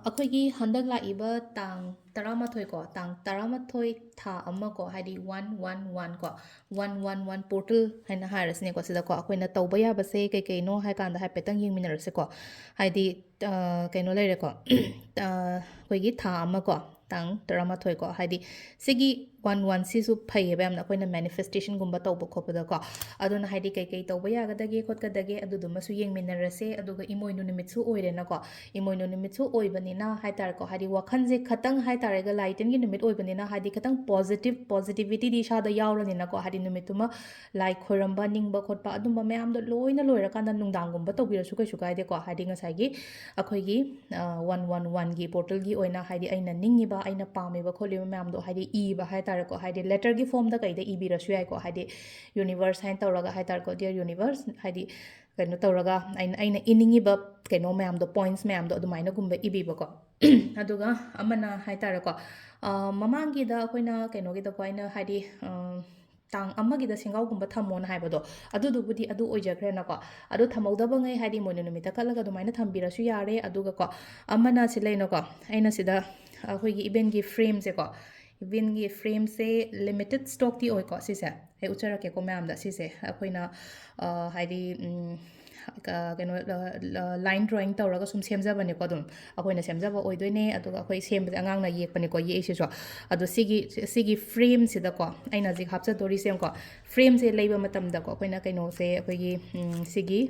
ꯑꯩꯈꯣꯏꯒꯤ ꯍꯟꯗꯛ ꯂꯥꯛꯏꯕ ꯇꯥꯡ 13 ꯀꯣ ꯇꯥꯡ 13 ꯊꯥ ꯑꯃ ꯀꯣ ꯍꯥꯏꯗꯤ 111 ꯀꯣ 111 ꯄꯣꯔꯇꯜ ꯍꯥꯏꯅ ꯍꯥꯏꯔꯁꯤꯅꯦꯀꯣ ꯁꯤꯗꯀꯣ ꯑꯩꯈꯣꯏꯅ ꯇꯧꯕ ꯌꯥꯕꯁꯦ ꯀꯩꯀꯩꯅꯣ ꯍꯥꯏ ꯀꯥꯟꯗ ꯍꯥꯏꯐꯦꯠꯇꯪ ꯌꯦꯡꯃꯤꯟꯅꯔꯁꯦꯀꯣ ꯍꯥꯏꯗꯤ ꯀꯩꯅꯣ ꯂꯩꯔꯦꯀꯣ ꯑꯩꯈꯣꯏꯒꯤ ꯊꯥ ꯑꯃ ꯀꯣ ꯇꯥꯡ 13 ꯀꯣ ꯍꯥꯏꯗꯤ ꯁꯤꯒꯤ 11 ꯁꯤꯁꯨ ꯐꯩꯌꯦꯕ ꯌꯥꯝꯅ ꯑꯩꯈꯣꯏꯅ ꯃꯦꯅꯤꯐꯦꯁꯇꯦꯁꯟꯒꯨꯝꯕ ꯇꯧꯕ ꯈꯣꯠꯄꯗꯀꯣ ꯑꯗꯨꯅ ꯍꯥꯏꯗꯤ ꯀꯩꯀꯩ ꯇꯧꯕ ꯌꯥꯒꯗꯒꯦ ꯈꯣꯠꯀꯗꯒꯦ ꯑꯗꯨꯗꯨꯃꯁꯨ ꯌꯦꯡꯃꯤꯟꯅꯔꯁꯦ ꯑꯗꯨꯒ ꯏꯃꯣꯏꯅꯨ ꯅꯨꯃꯤꯠꯁꯨ ꯑꯣꯏꯔꯦꯅꯀꯣ ꯏꯃꯣꯏꯅꯨ ꯅꯨꯃꯤꯠꯁꯨ ꯑꯣꯏꯕꯅꯤꯅ ꯍꯥꯏꯇꯥꯔꯦꯀꯣ ꯍꯥꯏꯗꯤ ꯋꯥꯈꯟꯁꯦ ꯈꯇꯪ ꯍꯥꯏꯇꯥꯔꯦꯒ ꯂꯥꯏ ꯇꯤꯟꯒꯤ ꯅꯨꯃꯤꯠ ꯑꯣꯏꯕꯅꯤꯅ ꯍꯥꯏꯗꯤ ꯈꯇꯪ ꯄꯣꯖꯤꯇꯤቪꯇꯤꯗꯤ ꯏꯁꯥꯗ ꯌꯥꯎꯔꯅꯤꯅꯀꯣ ꯍꯥꯏꯗꯤ ꯅꯨꯃꯤꯠꯇꯨꯃ ꯂꯥꯏ ꯈꯣꯏꯔꯝꯕ ꯅꯤꯡꯕ ꯈꯣꯠꯄ ꯑꯗꯨꯝꯕ ꯃꯌꯥꯝꯗꯣ ꯂꯣꯏꯅ ꯂꯣꯏꯔꯀꯥꯟꯗ ꯅꯨꯡꯗꯥꯡꯒꯨꯝꯕ ꯇꯧꯕꯤꯔꯁꯨ ꯀꯩꯁꯨ ꯀꯥꯏꯗꯦꯀꯣ ꯍꯥꯏꯗꯤ ꯉꯁꯥꯏꯒꯤ ꯑꯩꯈꯣꯏꯒꯤ 111ꯒꯤ ꯄꯣꯔꯇꯜꯒꯤ ꯑꯣꯏꯅ ꯍꯥꯏꯗꯤ ꯑꯩꯅ ꯅꯤꯡꯉꯤꯕ ꯑꯩꯅ ꯄꯥꯝꯃꯤꯕ ꯈꯣꯠꯂꯤꯕ ꯃꯌꯥꯝꯗꯣ ꯍꯥꯏꯗꯤ ꯏꯕ ꯍꯥꯏꯇꯥꯔꯦꯀꯣ ꯍꯥꯏꯗꯤ ꯂꯦꯇꯔꯒꯤ ꯐꯣꯝꯗ ꯀꯩꯗ ꯏꯕꯤꯔꯁꯨ ꯌꯥꯏꯀꯣ ꯍꯥꯏꯗꯤ ꯌꯨꯅꯤꯚꯔꯁ ꯍꯥꯏꯅ ꯇꯧꯔꯒ ꯍꯥꯏꯇꯥꯔꯦꯀꯣ ꯗꯤꯌꯔ ꯌꯨꯅꯤꯚꯔꯁ ꯍꯥꯏꯗꯤ ꯀꯩꯅꯣ ꯇꯧꯔꯒ ꯑꯩꯅ ꯏꯅꯤꯡꯉꯤꯕ ꯀꯩꯅꯣ ꯃꯌꯥꯝꯗꯣ ꯄꯣꯏꯟꯠꯁ ꯃꯌꯥꯝꯗꯣ ꯑꯗꯨꯃꯥꯏꯅꯒꯨꯝꯕ ꯏꯕꯤꯕꯀꯣ ꯑꯗꯨꯒ ꯑꯃꯅ ꯍꯥꯏꯇꯥꯔꯦꯀꯣ ꯃꯃꯥꯡꯒꯤꯗ ꯑꯩꯈꯣꯏꯅ ꯀꯩꯅꯣꯒꯤꯗꯀꯣ ꯑꯩꯅ ꯍꯥꯏꯗꯤ ꯇꯥꯡ ꯑꯃꯒꯤꯗ ꯁꯦꯡꯒꯥꯎꯒꯨꯝꯕ ꯊꯝꯃꯣꯅ ꯍꯥꯏꯕꯗꯣ ꯑꯗꯨꯗꯨꯕꯨꯗꯤ ꯑꯗꯨ ꯑꯣꯏꯖꯈ꯭ꯔꯦꯅꯀꯣ ꯑꯗꯨ ꯊꯝꯍꯧꯗꯕꯉꯩ ꯍꯥꯏꯗꯤ ꯃꯣꯏꯅ ꯅꯨꯃꯤꯠꯇ ꯀꯠꯂꯒ ꯑꯗꯨꯃꯥꯏꯅ ꯊꯝꯕꯤꯔꯁꯨ ꯌꯥꯔꯦ ꯑꯗꯨꯒꯀꯣ ꯑꯃꯅ ꯁꯤ ꯂꯩꯅꯀꯣ ꯑꯩꯅ ꯁꯤꯗ ꯑꯩꯈꯣꯏꯒꯤ ꯏꯚꯦꯟꯒꯤ ꯐ꯭ꯔꯦꯝꯁꯦꯀꯣ ꯏꯚꯦꯟꯒꯤ ꯐ꯭ꯔꯦꯝꯁꯦ ꯂꯤꯃꯤꯇꯦꯠ ꯁ꯭ꯇꯣꯛꯇꯤ ꯑꯣꯏꯀꯣ ꯁꯤꯁꯦ ꯑꯩ ꯎꯠꯆꯔꯛꯀꯦꯀꯣ ꯃꯌꯥꯝꯗ ꯁꯤꯁꯦ ꯑꯩꯈꯣꯏꯅ ꯍꯥꯏꯗꯤ ꯀꯩꯅꯣ ꯂꯥꯏꯟ ꯗ꯭ꯔꯣꯌꯤꯡ ꯇꯧꯔꯒ ꯁꯨꯝ ꯁꯦꯝꯖꯕꯅꯦꯀꯣ ꯑꯗꯨꯝ ꯑꯩꯈꯣꯏꯅ ꯁꯦꯝꯖꯕ ꯑꯣꯏꯗꯣꯏꯅꯦ ꯑꯗꯨꯒ ꯑꯩꯈꯣꯏ ꯁꯦꯝꯕꯁꯦ ꯑꯉꯥꯡꯅ ꯌꯦꯛꯄꯅꯦꯀꯣ ꯌꯦꯛꯏꯁꯤꯁꯨ ꯑꯗꯣ ꯁꯤꯒꯤ ꯐ꯭ꯔꯦꯝꯁꯤꯗꯀꯣ ꯑꯩꯅ ꯍꯧꯖꯤꯛ ꯍꯥꯞꯆꯗꯣꯔꯤꯁꯦ ꯑꯃꯨꯛꯀꯣ ꯐ꯭ꯔꯦꯝꯁꯦ ꯂꯩꯕ ꯃꯇꯝꯗꯀꯣ ꯑꯩꯈꯣꯏꯅ ꯀꯩꯅꯣꯁꯦ ꯑꯩꯈꯣꯏꯒꯤ ꯁꯤꯒꯤ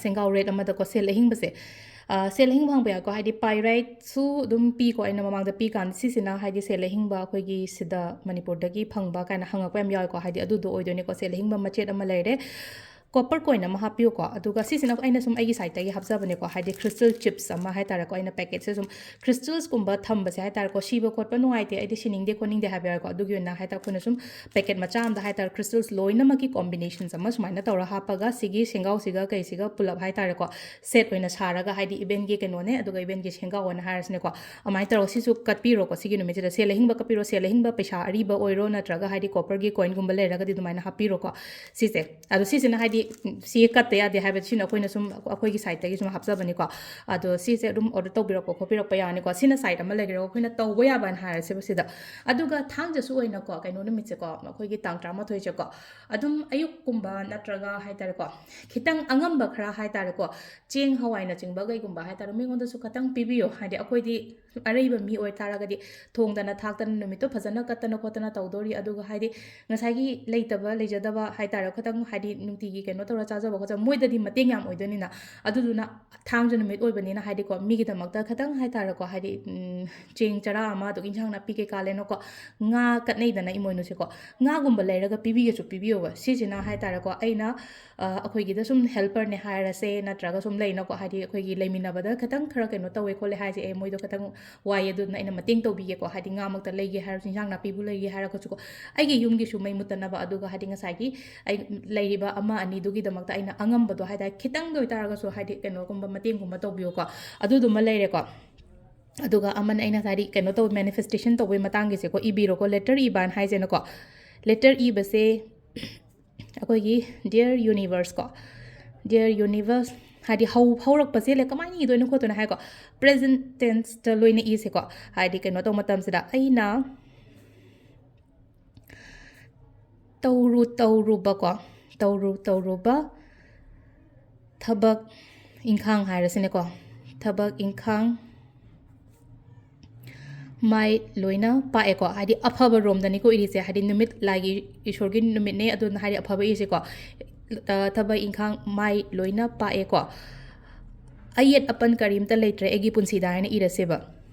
ꯁꯦꯡꯒꯥꯎ ꯔꯦꯠ ꯑꯃꯗꯀꯣ ꯁꯦꯜ ꯑꯍꯤꯡꯕꯁꯦ ꯁꯦꯜ ꯑꯍꯤꯡꯕ ꯍꯪꯕ ꯌꯥꯏꯀꯣ ꯍꯥꯏꯗꯤ ꯄꯥꯏꯔꯥꯏꯠꯁꯨ ꯑꯗꯨꯝ ꯄꯤꯀꯣ ꯑꯩꯅ ꯃꯃꯥꯡꯗ ꯄꯤ ꯀꯥꯟꯗ ꯁꯤꯁꯤꯅ ꯍꯥꯏꯗꯤ ꯁꯦꯜ ꯑꯍꯤꯡꯕ ꯑꯩꯈꯣꯏꯒꯤ ꯁꯤꯗ ꯃꯅꯤꯄꯨꯔꯗꯒꯤ ꯐꯪꯕ ꯀꯥꯏꯅ ꯍꯪꯉꯛꯄ ꯌꯥꯝ ꯌꯥꯎꯋꯦꯀꯣ ꯍꯥꯏꯗꯤ ꯑꯗꯨꯗꯣ ꯑꯣꯏꯗꯣꯏꯅꯦꯀꯣ ꯁꯦꯜ ꯑꯍꯤꯡꯕ ꯃꯆꯦꯠ ꯑꯃ ꯂꯩꯔꯦ ꯀꯣꯄꯔ ꯀꯣꯏꯟ ꯑꯃ ꯍꯥꯞꯄꯤꯌꯨꯀꯣ ꯑꯗꯨꯒ ꯁꯤꯁꯤꯅ ꯑꯩꯅ ꯁꯨꯝ ꯑꯩꯒꯤ ꯁꯥꯏꯠꯇꯒꯤ ꯍꯥꯞꯆꯕꯅꯦꯀꯣ ꯍꯥꯏꯗꯤ ꯈ꯭ꯔꯤꯁꯇꯜ ꯆꯤꯞꯁ ꯑꯃ ꯍꯥꯏꯇꯥꯔꯦꯀꯣ ꯑꯩꯅ ꯄꯦꯀꯦꯠꯁꯦ ꯁꯨꯝ ꯈ꯭ꯔꯤꯁꯇꯜꯁꯀꯨꯝꯕ ꯊꯝꯕꯁꯦ ꯍꯥꯏꯇꯥꯔꯦꯀꯣ ꯁꯤꯕ ꯈꯣꯠꯄ ꯅꯨꯡꯉꯥꯏꯇꯦ ꯑꯩꯗꯤ ꯁꯤꯅꯤꯡꯗꯦ ꯈꯣꯠꯅꯤꯡꯗꯦ ꯍꯥꯏꯕ ꯌꯥꯎꯋꯦꯀꯣ ꯑꯗꯨꯒꯤ ꯑꯣꯏꯅ ꯍꯥꯏꯇꯥꯔꯦ ꯑꯩꯈꯣꯏꯅ ꯁꯨꯝ ꯄꯦꯀꯦꯠ ꯃꯆꯥ ꯑꯃꯗ ꯍꯥꯏꯇꯥꯔꯦ ꯈ꯭ꯔꯤꯁꯇꯜꯁ ꯂꯣꯏꯅꯃꯛꯀꯤ ꯀꯣꯝꯕꯤꯅꯦꯁꯟꯁ ꯑꯃ ꯁꯨꯃꯥꯏꯅ ꯇꯧꯔ ꯍꯥꯞꯄꯒ ꯁꯤꯒꯤ ꯁꯦꯡꯒꯥꯎꯁꯤꯒ ꯀꯩꯁꯤꯒ ꯄꯨꯜꯂꯞ ꯍꯥꯏꯇꯥꯔꯦꯀꯣ ꯁꯦꯠ ꯑꯣꯏꯅ ꯁꯥꯔꯒ ꯍꯥꯏꯗꯤ ꯏꯚꯦꯟꯒꯤ ꯀꯩꯅꯣꯅꯦ ꯑꯗꯨꯒ ꯏꯚꯦꯟꯒꯤ ꯁꯦꯡꯒꯥꯎ ꯑꯣꯏꯅ ꯍꯥꯏꯔꯁꯤꯅꯦꯀꯣ ꯑꯗꯨꯃꯥꯏꯅ ꯇꯧꯔꯒ ꯁꯤꯁꯨ ꯀꯠꯄꯤꯔꯣꯀꯣ ꯁꯤꯒꯤ ꯅꯨꯃꯤꯠꯁꯤꯗ ꯁꯦꯜ ꯑꯍꯤꯡꯕ ꯀꯠꯄꯤꯔꯣ ꯁꯦꯜ ꯑꯍꯤꯡꯕ ꯄꯩꯁꯥ ꯑꯔꯤꯕ ꯑꯣꯏꯔꯣ ꯅꯠꯇ꯭ꯔꯒ ꯍꯥꯏꯗꯤ ꯀꯣꯄꯔꯒꯤ ꯀꯣꯏꯟꯒꯨꯝꯕ ꯂꯩꯔꯒꯗꯤ ꯑꯗꯨꯃꯥꯏꯅ ꯍꯥꯞꯄꯤꯔꯣꯀꯣ ꯁꯤꯁꯦ ꯑꯗꯣ ꯁꯤꯁꯤꯅ ꯍꯥꯏꯗꯤ ꯁꯤ ꯀꯠꯇ ꯌꯥꯗꯦ ꯍꯥꯏꯕꯁꯤꯅ ꯑꯩꯈꯣꯏꯅ ꯁꯨꯝ ꯑꯩꯈꯣꯏꯒꯤ ꯁꯥꯏꯠꯇꯒꯤ ꯁꯨꯝ ꯍꯥꯞꯆꯕꯅꯤꯀꯣ ꯑꯗꯣ ꯁꯤꯁꯦ ꯑꯗꯨꯝ ꯑꯣꯔꯗꯔ ꯇꯧꯕꯤꯔꯛꯄ ꯈꯣꯠꯄꯤꯔꯛꯄ ꯌꯥꯅꯤꯀꯣ ꯁꯤꯅ ꯁꯥꯏꯠ ꯑꯃ ꯂꯩꯈ꯭ꯔꯦ ꯑꯩꯈꯣꯏꯅ ꯇꯧꯕ ꯌꯥꯕꯅ ꯍꯥꯏꯔꯁꯦꯕ ꯁꯤꯗ ꯑꯗꯨꯒ ꯊꯥꯡꯖꯁꯨ ꯑꯣꯏꯅꯀꯣ ꯀꯩꯅꯣ ꯅꯨꯃꯤꯠꯁꯦꯀꯣ ꯑꯩꯈꯣꯏꯒꯤ ꯇꯥꯡ 13ꯁꯦꯀꯣ ꯑꯗꯨꯝ ꯑꯌꯨꯛꯀꯨꯝꯕ ꯅꯠꯇ꯭ꯔꯒ ꯍꯥꯏꯇꯥꯔꯦꯀꯣ ꯈꯤꯇꯪ ꯑꯉꯝꯕ ꯈꯔ ꯍꯥꯏꯇꯥꯔꯦꯀꯣ ꯆꯦꯡ ꯍꯋꯥꯏꯅꯆꯤꯡꯕ ꯀꯩꯒꯨꯝꯕ ꯍꯥꯏꯇꯥꯔꯦ ꯃꯤꯉꯣꯟꯗꯁꯨ ꯈꯤꯇꯪ ꯄꯤꯕꯤꯌꯣ ꯍꯥꯏꯗꯤ ꯑꯩꯈꯣꯏꯗꯤ ꯑꯔꯩꯕ ꯃꯤ ꯑꯣꯏꯇꯥꯔꯒꯗꯤ ꯊꯣꯡꯗꯅ ꯊꯥꯛꯇꯅ ꯅꯨꯃꯤꯠꯇꯣ ꯐꯖꯅ ꯀꯠꯇꯅ ꯈꯣꯠꯇꯅ ꯇꯧꯗꯣꯔꯤ ꯑꯗꯨꯒ ꯍꯥꯏꯗꯤ ꯉꯁꯥꯏꯒꯤ ꯂꯩꯇꯕ ꯂꯩꯖꯗꯕ ꯍꯥꯏꯇꯥꯔꯦ ꯈꯤꯇꯪ ꯍꯥꯏꯗꯤ ꯅꯨꯡꯇꯤꯒꯤ ꯀꯩꯅꯣ ꯇꯧꯔ ꯆꯥꯖꯕ ꯈꯣꯠꯆꯕ ꯃꯣꯏꯗꯗꯤ ꯃꯇꯦꯡ ꯌꯥꯝ ꯑꯣꯏꯗꯣꯏꯅꯤꯅ ꯑꯗꯨꯗꯨꯅ ꯊꯥꯡꯖ ꯅꯨꯃꯤꯠ ꯑꯣꯏꯕꯅꯤꯅ ꯍꯥꯏꯗꯤꯀꯣ ꯃꯤꯒꯤꯗꯃꯛꯇ ꯈꯤꯇꯪ ꯍꯥꯏꯇꯥꯔꯦꯀꯣ ꯍꯥꯏꯗꯤ ꯆꯦꯡ ꯆꯔꯥ ꯑꯃ ꯑꯗꯨꯒ ꯏꯟꯁꯥꯡ ꯅꯥꯄꯤ ꯀꯩꯀꯥ ꯂꯩꯅꯀꯣ ꯉꯥ ꯀꯠꯅꯩꯗꯅ ꯏꯃꯣꯏꯅꯨꯁꯦꯀꯣ ꯉꯥꯒꯨꯝꯕ ꯂꯩꯔꯒ ꯄꯤꯕꯤꯒꯦꯁꯨ ꯄꯤꯕꯤꯌꯣꯕ ꯁꯤꯁꯤꯅ ꯍꯥꯏꯇꯥꯔꯦꯀꯣ ꯑꯩꯅ ꯑꯩꯈꯣꯏꯒꯤꯗ ꯁꯨꯝ ꯍꯦꯜꯄꯔꯅꯦ ꯍꯥꯏꯔꯁꯦ ꯅꯠꯇ꯭ꯔꯒ ꯁꯨꯝ ꯂꯩꯅꯀꯣ ꯍꯥꯏꯗꯤ ꯑꯩꯈꯣꯏꯒꯤ ꯂꯩꯃꯤꯟꯅꯕꯗ ꯈꯤꯇꯪ ꯈꯔ ꯀꯩꯅꯣ ꯇꯧꯋꯦ ꯈꯣꯠꯂꯦ ꯍꯥꯏꯁꯦ ꯃꯣꯏꯗꯣ ꯈꯤꯇꯪ ꯋꯥꯏꯑꯦ ꯑꯗꯨꯅ ꯑꯩꯅ ꯃꯇꯦꯡ ꯇꯧꯕꯤꯒꯦꯀꯣ ꯍꯥꯏꯗꯤ ꯉꯥꯃꯛꯇ ꯂꯩꯒꯦ ꯍꯥꯏꯔꯁꯨ ꯏꯟꯁꯥꯡ ꯅꯥꯄꯤꯕꯨ ꯂꯩꯒꯦ ꯍꯥꯏꯔꯒꯁꯨꯀꯣ ꯑꯩꯒꯤ ꯌꯨꯝꯒꯤꯁꯨ ꯃꯩ ꯃꯨꯠꯇꯅꯕ ꯑꯗꯨꯒ ꯍꯥꯏꯗꯤ ꯉꯁꯥꯏꯒꯤ ꯑꯩ ꯂꯩꯔꯤꯕ ꯑꯃ ꯑꯅꯤꯗꯨꯒꯤꯗꯃꯛꯇ ꯑꯩꯅ ꯑꯉꯝꯕꯗꯣ ꯍꯥꯏꯇꯥꯔꯦ ꯈꯤꯇꯪꯗ ꯑꯣꯏꯇꯥꯔꯒꯁꯨ ꯍꯥꯏꯗꯤ ꯀꯩꯅꯣꯒꯨꯝꯕ ꯃꯇꯦꯡꯒꯨꯝꯕ ꯇꯧꯕꯤꯌꯨꯀꯣ ꯑꯗꯨꯗꯨꯃ ꯂꯩꯔꯦꯀꯣ ꯑꯗꯨꯒ ꯑꯃꯅ ꯑꯩꯅ ꯉꯁꯥꯏꯗꯤ ꯀꯩꯅꯣ ꯇꯧ ꯃꯦꯅꯤꯐꯦꯁꯇꯦꯁꯟ ꯇꯧꯕꯩ ꯃꯇꯥꯡꯒꯤꯁꯦꯀꯣ ꯏꯕꯤꯔꯣꯀꯣ ꯂꯦꯇꯔ ꯏꯕꯥꯅ ꯍꯥꯏꯁꯦꯅꯀꯣ ꯂꯦꯇꯔ ꯏꯕꯁꯦ ꯑꯩꯈꯣꯏꯒꯤ ꯗꯤꯌꯔ ꯌꯨꯅꯤꯚꯔꯁ ꯀꯣ ꯗꯤꯌꯔ ꯌꯨꯅꯤꯚꯔꯁ ꯍꯥꯏꯗꯤ ꯍꯧꯔꯛꯄꯁꯦ ꯀꯃꯥꯏꯅ ꯏꯗꯣꯏꯅꯣ ꯈꯣꯠꯇꯣꯏꯅꯣ ꯍꯥꯏꯀꯣ ꯄ꯭ꯔꯦꯖꯦꯟ ꯇꯦꯟꯁꯇ ꯂꯣꯏꯅ ꯏꯁꯦꯀꯣ ꯍꯥꯏꯗꯤ ꯀꯩꯅꯣ ꯇꯧꯕ ꯃꯇꯝꯁꯤꯗ ꯑꯩꯅ ꯇꯧꯔꯨꯕ ꯊꯕꯛ ꯏꯪꯈꯥꯡ ꯍꯥꯏꯔꯁꯤꯅꯦꯀꯣ ꯊꯕꯛ ꯏꯪꯈꯥꯡ ꯃꯥꯏ ꯂꯣꯏꯅ ꯄꯥꯛꯑꯦꯀꯣ ꯍꯥꯏꯗꯤ ꯑꯐꯕ ꯔꯣꯝꯗꯅꯤꯀꯣ ꯏꯔꯤꯁꯦ ꯍꯥꯏꯗꯤ ꯅꯨꯃꯤꯠ ꯂꯥꯏꯒꯤ ꯏꯁꯣꯔꯒꯤ ꯅꯨꯃꯤꯠꯅꯦ ꯑꯗꯨꯅ ꯍꯥꯏꯗꯤ ꯑꯐꯕ ꯏꯔꯤꯁꯦꯀꯣ ꯊꯕꯛ ꯏꯪꯈꯥꯡ ꯃꯥꯏ ꯂꯣꯏꯅ ꯄꯥꯛꯑꯦꯀꯣ ꯑꯌꯦꯠ ꯑꯄꯟ ꯀꯔꯤꯝꯇ ꯂꯩꯇ꯭ꯔꯦ ꯑꯩꯒꯤ ꯄꯨꯟꯁꯤꯗ ꯍꯥꯏꯅ ꯏꯔꯁꯦꯕ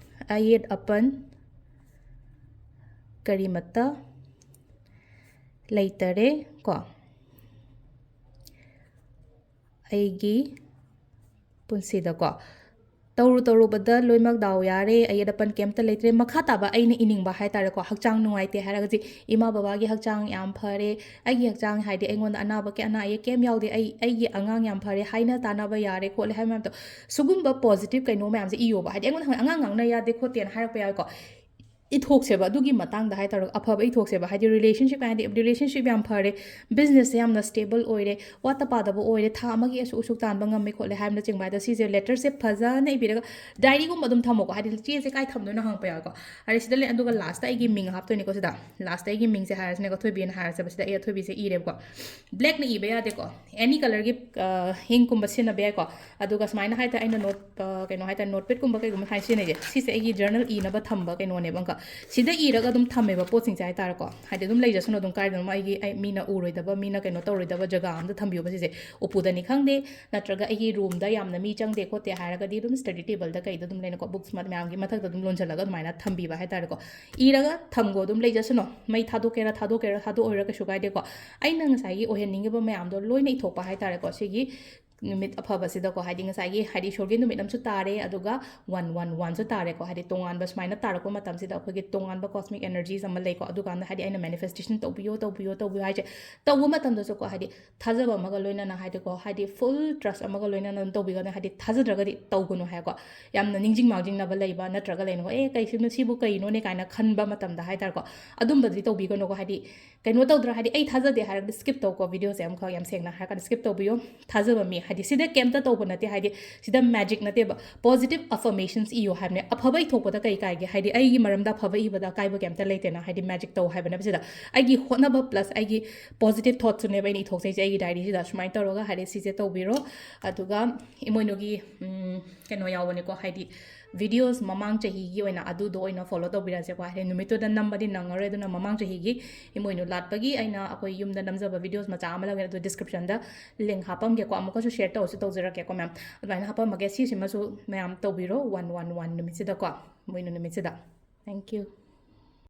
ꯑꯌꯦꯠ ꯑꯄꯟ ꯀꯔꯤꯃꯠꯇ ꯂꯩꯇꯔꯦ ꯀꯣ ꯑꯩꯒꯤ ꯄꯨꯟꯁꯤꯗꯀꯣ ꯇꯧꯔꯨꯕꯗ ꯂꯣꯏꯅꯃꯛ ꯗꯥꯎ ꯌꯥꯔꯦ ꯑꯌꯦꯠ ꯑꯄꯟ ꯀꯩꯝꯇ ꯂꯩꯇ꯭ꯔꯦ ꯃꯈꯥ ꯇꯥꯕ ꯑꯩꯅ ꯏꯅꯤꯡꯕ ꯍꯥꯏꯇꯥꯔꯦꯀꯣ ꯍꯛꯆꯥꯡ ꯅꯨꯡꯉꯥꯏꯇꯦ ꯍꯥꯏꯔꯒꯗꯤ ꯏꯃꯥ ꯕꯕꯥꯒꯤ ꯍꯛꯆꯥꯡ ꯌꯥꯝ ꯐꯔꯦ ꯑꯩꯒꯤ ꯍꯛꯆꯥꯡ ꯍꯥꯏꯗꯤ ꯑꯩꯉꯣꯟꯗ ꯑꯅꯥ ꯑꯌꯦꯛ ꯀꯩꯝ ꯌꯥꯎꯗꯦ ꯑꯩꯒꯤ ꯑꯉꯥꯡ ꯌꯥꯝ ꯐꯔꯦ ꯍꯥꯏꯅ ꯇꯥꯟꯅꯕ ꯌꯥꯔꯦ ꯈꯣꯠꯂꯦ ꯍꯥꯏꯕ ꯃꯌꯥꯝꯗꯣ ꯁꯨꯒꯨꯝꯕ ꯄꯣꯖꯤꯇꯤቭ ꯀꯩꯅꯣ ꯃꯌꯥꯝꯁꯦ ꯏꯌꯣꯕ ꯍꯥꯏꯗꯤ ꯑꯩꯉꯣꯟꯗ ꯑꯉꯥꯡ ꯉꯥꯡꯅ ꯌꯥꯗꯦ ꯈꯣꯠꯇꯦꯅ ꯍꯥꯏꯔꯛꯄ ꯌꯥꯎꯋꯦꯀꯣ ꯏꯊꯣꯛꯁꯦꯕ ꯑꯗꯨꯒꯤ ꯃꯇꯥꯡꯗ ꯍꯥꯏꯇꯥꯔꯦ ꯑꯐꯕ ꯏꯊꯣꯛꯁꯦꯕ ꯍꯥꯏꯗꯤ ꯔꯤꯂꯦꯁꯟship ꯌꯥꯝ ꯐꯔꯦ ꯕꯤꯖꯤꯅꯦꯁꯁꯦ ꯌꯥꯝꯅ ꯁ꯭ꯇꯦꯕꯜ ꯑꯣꯏꯔꯦ ꯋꯥꯠꯇ ꯄꯥꯗꯕ ꯑꯣꯏꯔꯦ ꯊꯥ ꯑꯃꯒꯤ ꯑꯁꯨꯛ ꯑꯁꯨꯛ ꯇꯥꯟꯕ ꯉꯝꯃꯦ ꯈꯣꯠꯂꯦ ꯍꯥꯏꯕꯅꯆꯤꯡꯕ ꯍꯥꯏꯗꯣ ꯁꯤꯁꯦ ꯂꯦꯇꯔꯁꯦ ꯐꯖꯅ ꯏꯕꯤꯔꯒ ꯗꯥꯏꯔꯤꯒꯨꯝꯕ ꯑꯗꯨꯝ ꯊꯝꯃꯣꯀꯣ ꯍꯥꯏꯗꯤ ꯆꯦꯁꯦ ꯀꯥꯏ ꯊꯝꯗꯣꯏꯅꯣ ꯍꯪꯉꯛꯄ ꯌꯥꯎꯏꯀꯣ ꯍꯥꯏꯗꯤ ꯁꯤꯗ ꯂꯩ ꯑꯗꯨꯒ ꯂꯥꯁꯇ ꯑꯩꯒꯤ ꯃꯤꯡ ꯍꯥꯞꯇꯣꯏꯅꯤꯀꯣ ꯁꯤꯗ ꯂꯥꯁꯇ ꯑꯩꯒꯤ ꯃꯤꯡꯁꯦ ꯍꯥꯏꯔꯁꯤꯅꯦꯀꯣ ꯊꯣꯏꯕꯤꯅ ꯍꯥꯏꯔꯁꯦꯕ ꯁꯤꯗ ꯑꯩ ꯑꯊꯣꯏꯕꯤꯁꯦ ꯏꯔꯦꯕꯀꯣ ꯕ꯭ꯂꯦꯛꯅ ꯏꯕ ꯌꯥꯗꯦꯀꯣ ꯑꯦꯅꯤ ꯀꯂꯔꯒꯤ ꯏꯪꯀꯨꯝꯕ ꯁꯤꯖꯤꯟꯅꯕ ꯌꯥꯏꯀꯣ ꯑꯗꯨꯒ ꯁꯨꯃꯥꯏꯅ ꯍꯥꯏꯇꯥꯔꯦ ꯑꯩꯅ ꯀꯩꯅꯣ ꯍꯥꯏꯇꯥꯔꯦ ꯅꯣꯠꯄꯦꯗꯀꯨꯝꯕ ꯀꯩꯒꯨꯝꯕ ꯁꯨꯃꯥꯏꯅ ꯁꯤꯖꯤꯟꯅꯩꯁꯦ ꯁꯤꯁꯦ ꯑꯩꯒꯤ ꯖꯔꯅꯦꯜ ꯏꯅꯕ ꯊꯝꯕ ꯀꯩꯅꯣꯅꯦꯕ ꯑꯃꯨꯛꯀ ꯁꯤꯗ ꯏꯔꯒ ꯑꯗꯨꯝ ꯊꯝꯃꯦꯕ ꯄꯣꯠꯁꯤꯡꯁꯦ ꯍꯥꯏꯇꯥꯔꯦꯀꯣ ꯍꯥꯏꯗꯤ ꯑꯗꯨꯝ ꯂꯩꯖꯁꯅꯨ ꯑꯗꯨꯝ ꯀꯥꯏꯗꯅꯣ ꯑꯩ ꯃꯤꯅ ꯎꯔꯣꯏꯗꯕ ꯃꯤꯅ ꯀꯩꯅꯣ ꯇꯧꯔꯣꯏꯗꯕ ꯖꯒꯥ ꯑꯝꯗ ꯊꯝꯕꯤꯌꯣꯕ ꯁꯤꯁꯦ ꯎꯄꯨꯗꯅꯤ ꯈꯪꯗꯦ ꯅꯠꯇ꯭ꯔꯒ ꯑꯩꯒꯤ ꯔꯨꯝꯗ ꯌꯥꯝꯅ ꯃꯤ ꯆꯪꯗꯦ ꯈꯣꯠꯇꯦ ꯍꯥꯏꯔꯒꯗꯤ ꯑꯗꯨꯝ ꯁ꯭ꯇꯗꯤ ꯇꯦꯕꯜꯗ ꯀꯩꯗ ꯑꯗꯨꯝ ꯂꯩꯅꯀꯣ ꯕꯨꯛꯁ ꯃꯌꯥꯝꯒꯤ ꯃꯊꯛꯇ ꯑꯗꯨꯝ ꯂꯣꯟꯁꯤꯜꯂꯒ ꯑꯗꯨꯃꯥꯏꯅ ꯊꯝꯕꯤꯕ ꯍꯥꯏꯇꯥꯔꯦꯀꯣ ꯏꯔꯒ ꯊꯝꯒꯣ ꯑꯗꯨꯝ ꯂꯩꯖꯁꯅꯨ ꯃꯩ ꯊꯥꯗꯣꯛꯀꯦꯔꯥ ꯊꯥꯗꯣꯛꯑꯣꯏꯔꯥ ꯀꯩꯁꯨ ꯀꯥꯏꯗꯦꯀꯣ ꯑꯩꯅ ꯉꯁꯥꯏꯒꯤ ꯑꯣꯏꯍꯟꯅꯤꯡꯉꯤꯕ ꯃꯌꯥꯝꯗꯣ ꯂꯣꯏꯅ ꯏꯊꯣꯛꯄ ꯍꯥꯏꯇꯥꯔꯦꯀꯣ ꯁꯤꯒꯤ ꯅꯨꯃꯤꯠ ꯑꯐꯕꯁꯤꯗꯀꯣ ꯍꯥꯏꯗꯤ ꯉꯁꯥꯏꯒꯤ ꯍꯥꯏꯗꯤ ꯏꯁꯣꯔꯒꯤ ꯅꯨꯃꯤꯠ ꯑꯃꯁꯨ ꯇꯥꯔꯦ ꯑꯗꯨꯒ 111ꯁꯨ ꯇꯥꯔꯦꯀꯣ ꯍꯥꯏꯗꯤ ꯇꯣꯉꯥꯟꯕ ꯁꯨꯃꯥꯏꯅ ꯇꯥꯔꯛꯄ ꯃꯇꯝꯁꯤꯗ ꯑꯩꯈꯣꯏꯒꯤ ꯇꯣꯉꯥꯟꯕ ꯀꯣꯁꯃꯤꯛ ꯑꯦꯅꯔꯖꯤꯁ ꯑꯃ ꯂꯩꯀꯣ ꯑꯗꯨꯀꯥꯟꯗ ꯍꯥꯏꯗꯤ ꯑꯩꯅ ꯃꯦꯅꯤꯐꯦꯁꯇꯦꯁꯟ ꯇꯧꯕꯤꯌꯣ ꯍꯥꯏꯁꯦ ꯇꯧꯕ ꯃꯇꯝꯗꯁꯨꯀꯣ ꯍꯥꯏꯗꯤ ꯊꯥꯖꯕ ꯑꯃꯒ ꯂꯣꯏꯅꯅ ꯍꯥꯏꯗꯤꯀꯣ ꯍꯥꯏꯗꯤ ꯐꯨꯜ ꯇ꯭ꯔꯁ ꯑꯃꯒ ꯂꯣꯏꯅꯅ ꯑꯗꯨꯝ ꯇꯧꯕꯤꯒꯅꯤ ꯍꯥꯏꯗꯤ ꯊꯥꯖꯗ꯭ꯔꯒꯗꯤ ꯇꯧꯒꯅꯨ ꯍꯥꯏꯀꯣ ꯌꯥꯝꯅ ꯅꯤꯡꯁꯤꯡ ꯃꯥꯡꯖꯤꯡꯅꯕ ꯂꯩꯕ ꯅꯠꯇ꯭ꯔꯒ ꯂꯩꯅꯀꯣ ꯀꯩꯁꯤꯅꯣ ꯁꯤꯕꯨ ꯀꯩꯅꯣꯅꯦ ꯀꯥꯏꯅ ꯈꯟꯕ ꯃꯇꯝꯗ ꯍꯥꯏꯇꯥꯔꯦꯀꯣ ꯑꯗꯨꯝꯕꯗꯤ ꯇꯧꯕꯤꯒꯅꯨꯀꯣ ꯍꯥꯏꯗꯤ ꯀꯩꯅꯣ ꯇꯧꯗ꯭ꯔꯥ ꯍꯥꯏꯗꯤ ꯑꯩ ꯊꯥꯖꯗꯦ ꯍꯥꯏꯔꯒꯗꯤ ꯁ꯭ꯀꯤꯞ ꯇꯧꯀꯣ ꯚꯤꯗꯤꯑꯣꯁꯦ ꯑꯃꯈꯛ ꯌꯥꯝ ꯁꯦꯡꯅ ꯍꯥꯏꯔꯀꯥꯟꯗ ꯁ꯭ꯀꯤꯞ ꯇꯧꯕꯤꯌꯣ ꯊꯥꯖꯕ ꯃꯤ ꯍꯥꯏꯗꯤ ꯁꯤꯗ ꯀꯩꯝꯇ ꯇꯧꯕ ꯅꯠꯇꯦ ꯍꯥꯏꯗꯤ ꯁꯤꯗ ꯃꯦꯖꯤꯛ ꯅꯠꯇꯦꯕ ꯄꯣꯖꯤꯇꯤቭ ꯑꯐꯔꯃꯦꯁꯟꯁ ꯏꯌꯣ ꯍꯥꯏꯕꯅꯦ ꯑꯐꯕ ꯏꯊꯣꯛꯄꯗ ꯀꯩ ꯀꯥꯏꯒꯦ ꯍꯥꯏꯗꯤ ꯑꯩꯒꯤ ꯃꯔꯝꯗ ꯑꯐꯕ ꯏꯕꯗ ꯑꯀꯥꯏꯕ ꯀꯩꯝꯇ ꯂꯩꯇꯦꯅ ꯍꯥꯏꯗꯤ ꯃꯦꯖꯤꯛ ꯇꯧ ꯍꯥꯏꯕꯅꯦꯕ ꯁꯤꯗ ꯑꯩꯒꯤ ꯍꯣꯠꯅꯕ ꯄ꯭ꯂꯁ ꯑꯩꯒꯤ ꯄꯣꯖꯤꯇꯤቭ ꯊꯣꯠꯁꯨꯅꯦꯕ ꯑꯩꯅ ꯏꯊꯣꯛꯆꯩꯁꯦ ꯑꯩꯒꯤ ꯗꯥꯏꯔꯤꯁꯤꯗ ꯁꯨꯃꯥꯏꯅ ꯇꯧꯔꯒ ꯍꯥꯏꯗꯤ ꯁꯤꯁꯦ ꯇꯧꯕꯤꯔꯣ ꯑꯗꯨꯒ ꯏꯃꯣꯏꯅꯨꯒꯤ ꯀꯩꯅꯣ ꯌꯥꯎꯕꯅꯦꯀꯣ ꯍꯥꯏꯗꯤ ꯚꯤꯗꯤꯑꯣꯁ ꯃꯃꯥꯡ ꯆꯍꯤꯒꯤ ꯑꯣꯏꯅ ꯑꯗꯨꯗꯣ ꯑꯣꯏꯅ ꯐꯣꯂꯣ ꯇꯧꯕꯤꯔꯁꯦꯀꯣ ꯍꯥꯏꯗꯤ ꯅꯨꯃꯤꯠꯇꯨꯗ ꯅꯝꯕꯗꯤ ꯅꯪꯉꯔꯣꯏ ꯑꯗꯨꯅ ꯃꯃꯥꯡ ꯆꯍꯤꯒꯤ ꯏꯃꯣꯏꯅꯨ ꯂꯥꯠꯄꯒꯤ ꯑꯩꯅ ꯑꯩꯈꯣꯏ ꯌꯨꯝꯗ ꯅꯝꯖꯕ ꯚꯤꯗꯤꯑꯣꯁ ꯃꯆꯥ ꯑꯃ ꯂꯩꯔꯦ ꯑꯗꯨ ꯗꯤꯁꯀ꯭ꯔꯤꯞꯁꯟꯗ ꯂꯤꯡꯛ ꯍꯥꯞꯄꯝꯒꯦꯀꯣ ꯑꯃꯨꯛꯀꯁꯨ ꯁꯦꯌꯔ ꯇꯧꯖꯔꯛꯀꯦꯀꯣ ꯃꯌꯥꯝ ꯑꯗꯨꯃꯥꯏꯅ ꯍꯥꯞꯄꯝꯃꯒꯦ ꯁꯤꯁꯤꯃꯁꯨ ꯃꯌꯥꯝ ꯇꯧꯕꯤꯔꯣ 111 ꯅꯨꯃꯤꯠꯁꯤꯗꯀꯣ ꯏꯃꯣꯏꯅꯨ ꯅꯨꯃꯤꯠꯁꯤꯗ ꯊꯦꯡꯛ ꯌꯨ